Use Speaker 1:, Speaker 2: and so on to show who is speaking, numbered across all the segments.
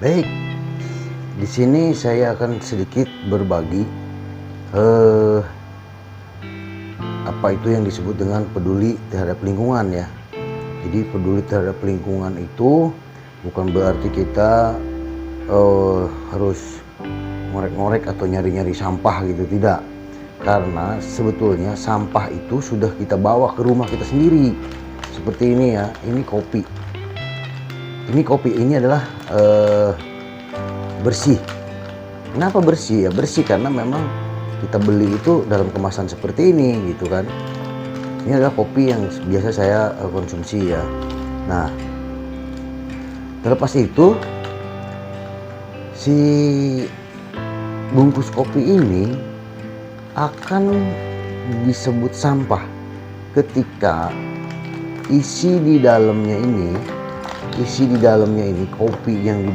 Speaker 1: Baik, di sini saya akan sedikit berbagi apa itu yang disebut dengan peduli terhadap lingkungan ya. Jadi peduli terhadap lingkungan itu bukan berarti kita harus ngorek-ngorek atau nyari-nyari sampah gitu, tidak. Karena sebetulnya sampah itu sudah kita bawa ke rumah kita sendiri. Seperti ini ya, ini kopi. Ini adalah bersih. Kenapa bersih? Ya bersih karena memang kita beli itu dalam kemasan seperti ini gitu kan. Ini adalah kopi yang biasa saya konsumsi ya. Nah, terlepas itu si bungkus kopi ini akan disebut sampah ketika isi di dalamnya ini kopi yang di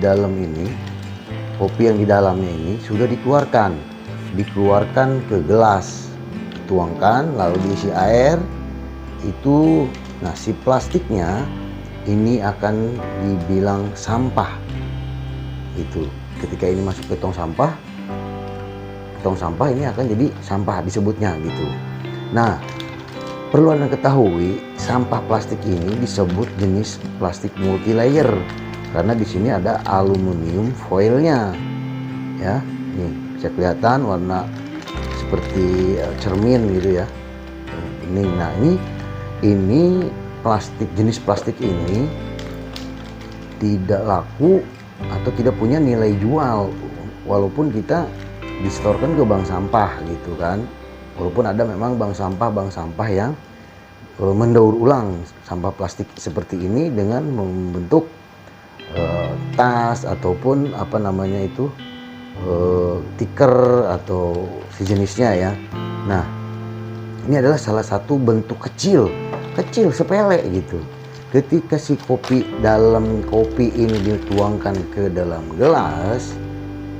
Speaker 1: dalamnya ini sudah dikeluarkan ke gelas, dituangkan lalu diisi air itu. Nah, si plastiknya ini akan dibilang sampah. Itu ketika ini masuk ke tong sampah ini akan jadi sampah disebutnya gitu. Nah, perlu Anda ketahui, sampah plastik ini disebut jenis plastik multilayer karena di sini ada aluminium foilnya. Ya, nih bisa kelihatan warna seperti cermin gitu ya. Ini jenis plastik ini tidak laku atau tidak punya nilai jual walaupun kita disetorkan ke bank sampah gitu kan. Walaupun ada memang bank sampah yang mendaur ulang sampah plastik seperti ini dengan membentuk tas ataupun tikar atau sejenisnya ya. Nah, ini adalah salah satu bentuk kecil sepele gitu. Ketika si kopi ini dituangkan ke dalam gelas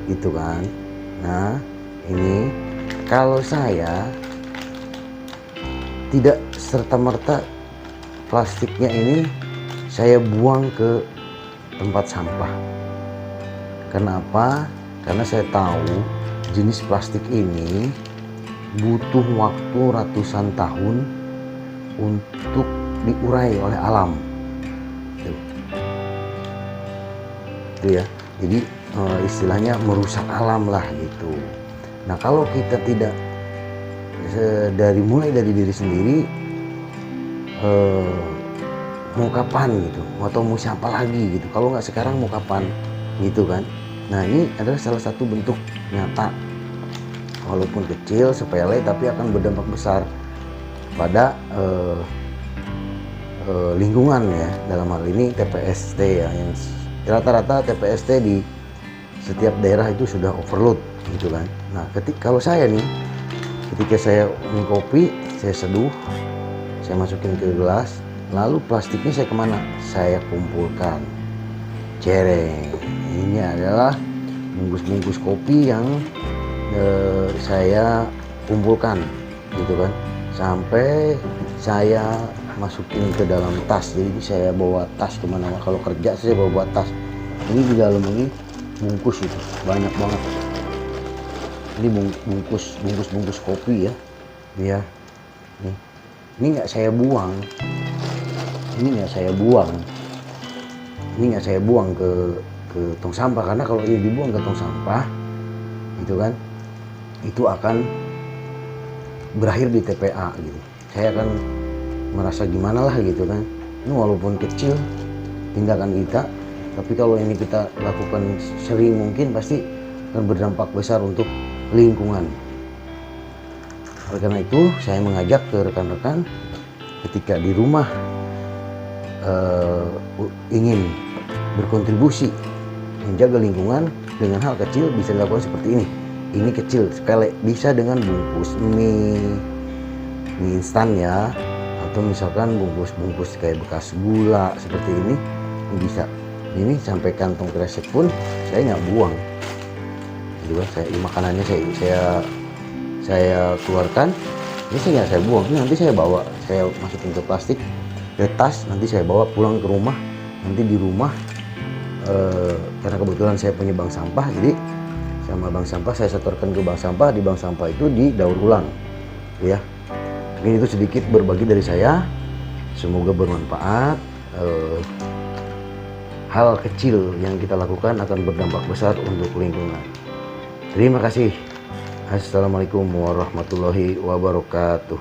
Speaker 1: gitu kan. Nah, ini kalau saya tidak serta-merta plastiknya ini saya buang ke tempat sampah. Kenapa? Karena saya tahu jenis plastik ini butuh waktu ratusan tahun untuk diurai oleh alam. Itu ya. Jadi istilahnya merusak alam lah gitu. Nah, kalau kita tidak mulai dari diri sendiri, mau kapan gitu, atau mau siapa lagi gitu. Kalau nggak sekarang mau kapan gitu kan. Nah, ini adalah salah satu bentuk nyata walaupun kecil sepele tapi akan berdampak besar pada lingkungan ya. Dalam hal ini TPST ya, yang rata-rata TPST di setiap daerah itu sudah overload gitu kan. Nah, kalau saya nih, ketika saya minum kopi, saya seduh, saya masukin ke gelas, lalu plastiknya saya kemana? Saya kumpulkan. Cereng. Ini adalah bungkus-bungkus kopi yang saya kumpulkan gitu kan, sampai saya masukin ke dalam tas. Jadi saya bawa tas kemana-mana. Kalau kerja saya bawa tas. Ini di dalam ini bungkus itu banyak banget. Ini bungkus kopi ya. Ya. Ini nggak saya buang. Ini nggak saya buang ke tong sampah, karena kalau ini dibuang ke tong sampah gitu kan, itu akan berakhir di TPA gitu. Saya akan merasa gimana lah gitu kan. Ini walaupun kecil tindakan kita, tapi kalau ini kita lakukan sering mungkin pasti akan berdampak besar untuk lingkungan. Oleh karena itu saya mengajak ke rekan-rekan ketika di rumah ingin berkontribusi menjaga lingkungan dengan hal kecil, bisa dilakukan seperti ini. Ini kecil sepele, bisa dengan bungkus mie instan ya, atau misalkan bungkus kayak bekas gula seperti ini bisa. Ini sampai kantong kresek pun saya nggak buang. Juga makanannya saya keluarkan, ini saya buang. Ini nanti saya bawa, saya masukin ke plastik, ke tas, nanti saya bawa pulang ke rumah. Nanti di rumah karena kebetulan saya punya bank sampah, jadi sama bank sampah saya setorkan ke bank sampah, di bank sampah itu didaur ulang ya. Mungkin itu sedikit berbagi dari saya, semoga bermanfaat. Hal kecil yang kita lakukan akan berdampak besar untuk lingkungan. Terima kasih. Assalamualaikum warahmatullahi wabarakatuh.